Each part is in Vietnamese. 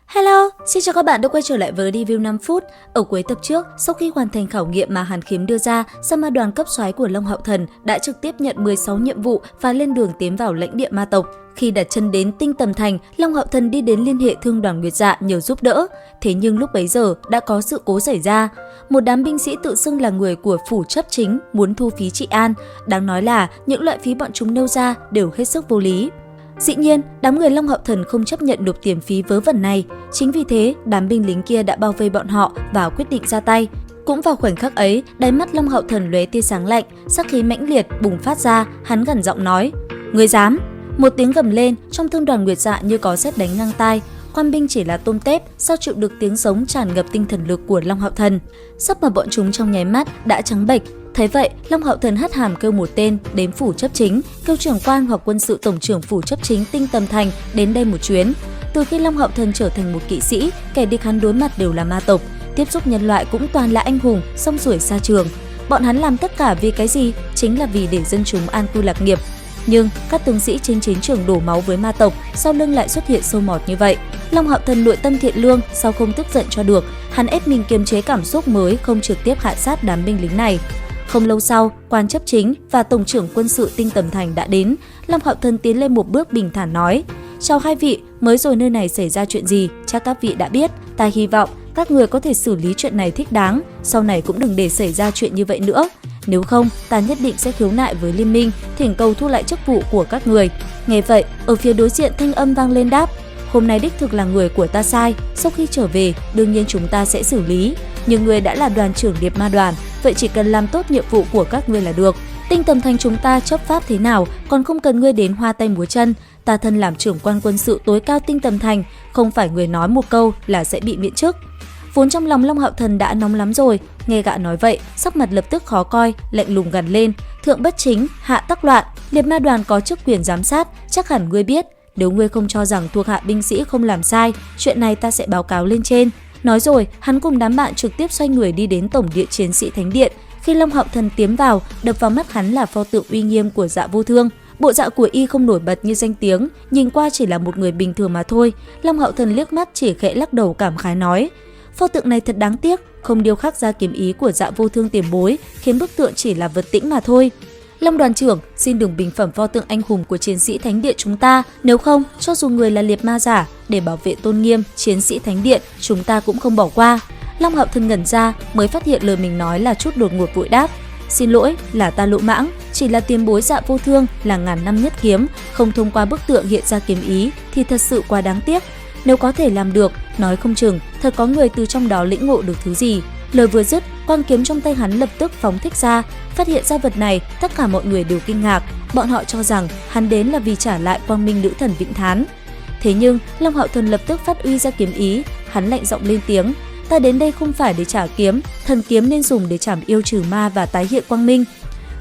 Hello, xin chào các bạn đã quay trở lại với review 5 phút. Ở cuối tập trước, sau khi hoàn thành khảo nghiệm mà Hàn Khiếm đưa ra, Sa Ma đoàn cấp soái của Long Hạo Thần đã trực tiếp nhận 16 nhiệm vụ và lên đường tiến vào lãnh địa ma tộc. Khi đặt chân đến Tinh Tầm Thành, Long Hạo Thần đi đến liên hệ Thương đoàn Nguyệt Dạ nhờ giúp đỡ. Thế nhưng lúc bấy giờ đã có sự cố xảy ra. Một đám binh sĩ tự xưng là người của phủ chấp chính muốn thu phí trị an. Đáng nói là những loại phí bọn chúng nêu ra đều hết sức vô lý. Dĩ nhiên, đám người Long Hạo Thần không chấp nhận nộp tiền phí vớ vẩn này. Chính vì thế, đám binh lính kia đã bao vây bọn họ và quyết định ra tay. Cũng vào khoảnh khắc ấy, đáy mắt Long Hạo Thần lóe tia sáng lạnh, sắc khí mãnh liệt bùng phát ra, hắn gằn giọng nói: "Ngươi dám!" Một tiếng gầm lên, trong Thương đoàn Nguyệt Dạ như có sét đánh ngang tai. Quan binh chỉ là tôm tép, sao chịu được tiếng giống tràn ngập tinh thần lực của Long Hạo Thần. Sắc mặt bọn chúng trong nháy mắt đã trắng bệch. Thấy vậy, Long Hạo Thần hất hàm kêu một tên đến phủ chấp chính, kêu trưởng quan hoặc quân sự tổng trưởng phủ chấp chính Tinh Tầm Thành đến đây một chuyến. Từ khi Long Hạo Thần trở thành một kỵ sĩ, kẻ địch hắn đối mặt đều là ma tộc, tiếp xúc nhân loại cũng toàn là anh hùng, xông xuổi xa trường. Bọn hắn làm tất cả vì cái gì? Chính là vì để dân chúng an cư lạc nghiệp. Nhưng các tướng sĩ trên chiến trường đổ máu với ma tộc, sau lưng lại xuất hiện sâu mọt như vậy. Long Hạo Thần nội tâm thiện lương, sao không tức giận cho được, hắn ép mình kiềm chế cảm xúc mới không trực tiếp hạ sát đám binh lính này. Không lâu sau, quan chấp chính và tổng trưởng quân sự Tinh Tầm Thành đã đến. Long Hạo Thần tiến lên một bước bình thản nói: "Chào hai vị, mới rồi nơi này xảy ra chuyện gì, chắc các vị đã biết. Ta hy vọng các người có thể xử lý chuyện này thích đáng, sau này cũng đừng để xảy ra chuyện như vậy nữa. Nếu không, ta nhất định sẽ khiếu nại với liên minh, thỉnh cầu thu lại chức vụ của các người." Nghe vậy, ở phía đối diện thanh âm vang lên đáp: "Hôm nay đích thực là người của ta sai, sau khi trở về, đương nhiên chúng ta sẽ xử lý. Nhưng người đã là đoàn trưởng Liệp Ma đoàn, vậy chỉ cần làm tốt nhiệm vụ của các ngươi là được. Tinh Tầm Thành chúng ta chấp pháp thế nào, còn không cần ngươi đến hoa tay múa chân. Ta thân làm trưởng quan quân sự tối cao Tinh Tầm Thành, không phải người nói một câu là sẽ bị miễn chức." Vốn trong lòng Long Hạo Thần đã nóng lắm rồi, nghe gã nói vậy, sắc mặt lập tức khó coi, lạnh lùng gằn lên: "Thượng bất chính, hạ tắc loạn, Liệp Ma đoàn có chức quyền giám sát, chắc hẳn ngươi biết. Nếu ngươi không cho rằng thuộc hạ binh sĩ không làm sai, chuyện này ta sẽ báo cáo lên trên." Nói rồi, hắn cùng đám bạn trực tiếp xoay người đi đến tổng điện chiến sĩ thánh điện. Khi Long Hạo Thần tiến vào, đập vào mắt hắn là pho tượng uy nghiêm của Dạ Vô Thương. Bộ dạng của y không nổi bật như danh tiếng, nhìn qua chỉ là một người bình thường mà thôi. Long Hạo Thần liếc mắt chỉ khẽ lắc đầu cảm khái nói: "Pho tượng này thật đáng tiếc, không điêu khắc ra kiếm ý của Dạ Vô Thương tiền bối, khiến bức tượng chỉ là vật tĩnh mà thôi. Long đoàn trưởng, xin đừng bình phẩm pho tượng anh hùng của chiến sĩ thánh điện chúng ta, nếu không, cho dù người là liệt ma giả, để bảo vệ tôn nghiêm chiến sĩ thánh điện, chúng ta cũng không bỏ qua." Long Hạo Thần ngẩn ra, mới phát hiện lời mình nói là chút đột ngột, vội đáp: "Xin lỗi, là ta lỗ mãng, chỉ là tiền bối Dạ Vô Thương là ngàn năm nhất kiếm, không thông qua bức tượng hiện ra kiếm ý thì thật sự quá đáng tiếc. Nếu có thể làm được, nói không chừng thật có người từ trong đó lĩnh ngộ được thứ gì." Lời vừa dứt, quang kiếm trong tay hắn lập tức phóng thích ra. Phát hiện ra vật này, tất cả mọi người đều kinh ngạc. Bọn họ cho rằng hắn đến là vì trả lại quang minh nữ thần Vĩnh Thán. Thế nhưng Long Hạo Thần lập tức phát uy ra kiếm ý, hắn lạnh giọng lên tiếng: "Ta đến đây không phải để trả kiếm, thần kiếm nên dùng để trảm yêu trừ ma và tái hiện quang minh."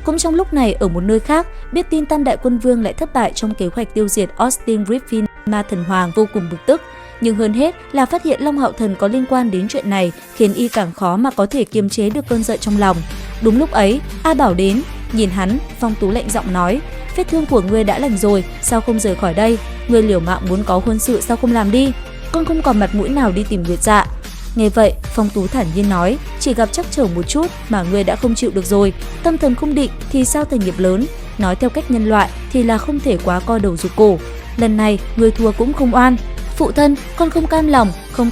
Cũng trong lúc này, ở một nơi khác, biết tin Tam Đại Quân Vương lại thất bại trong kế hoạch tiêu diệt Austin Griffin, ma thần hoàng, vô cùng bực tức. Nhưng hơn hết là phát hiện Long Hạo Thần có liên quan đến chuyện này, khiến y càng khó mà có thể kiềm chế được cơn giận trong lòng. Đúng lúc ấy, A Bảo đến, nhìn hắn, Phong Tú lạnh giọng nói: "Vết thương của ngươi đã lành rồi, sao không rời khỏi đây? Ngươi liều mạng muốn có hôn sự sao không làm đi? Con không còn mặt mũi nào đi tìm Nguyệt Dạ." Nghe vậy, Phong Tú thản nhiên nói: "Chỉ gặp trắc trở một chút mà ngươi đã không chịu được rồi, tâm thần không định thì sao thành nghiệp lớn, nói theo cách nhân loại thì là không thể quá co đầu rụt cổ. Lần này ngươi thua cũng không oan. Phụ thân, con không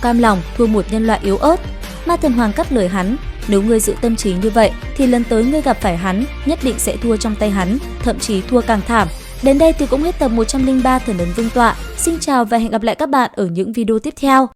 cam lòng thua một nhân loại yếu ớt." Ma thần hoàng cắt lời hắn: "Nếu ngươi giữ tâm trí như vậy thì lần tới ngươi gặp phải hắn, nhất định sẽ thua trong tay hắn, thậm chí thua càng thảm." Đến đây thì cũng hết tập 103 Thần ấn Vương tọa. Xin chào và hẹn gặp lại các bạn ở những video tiếp theo.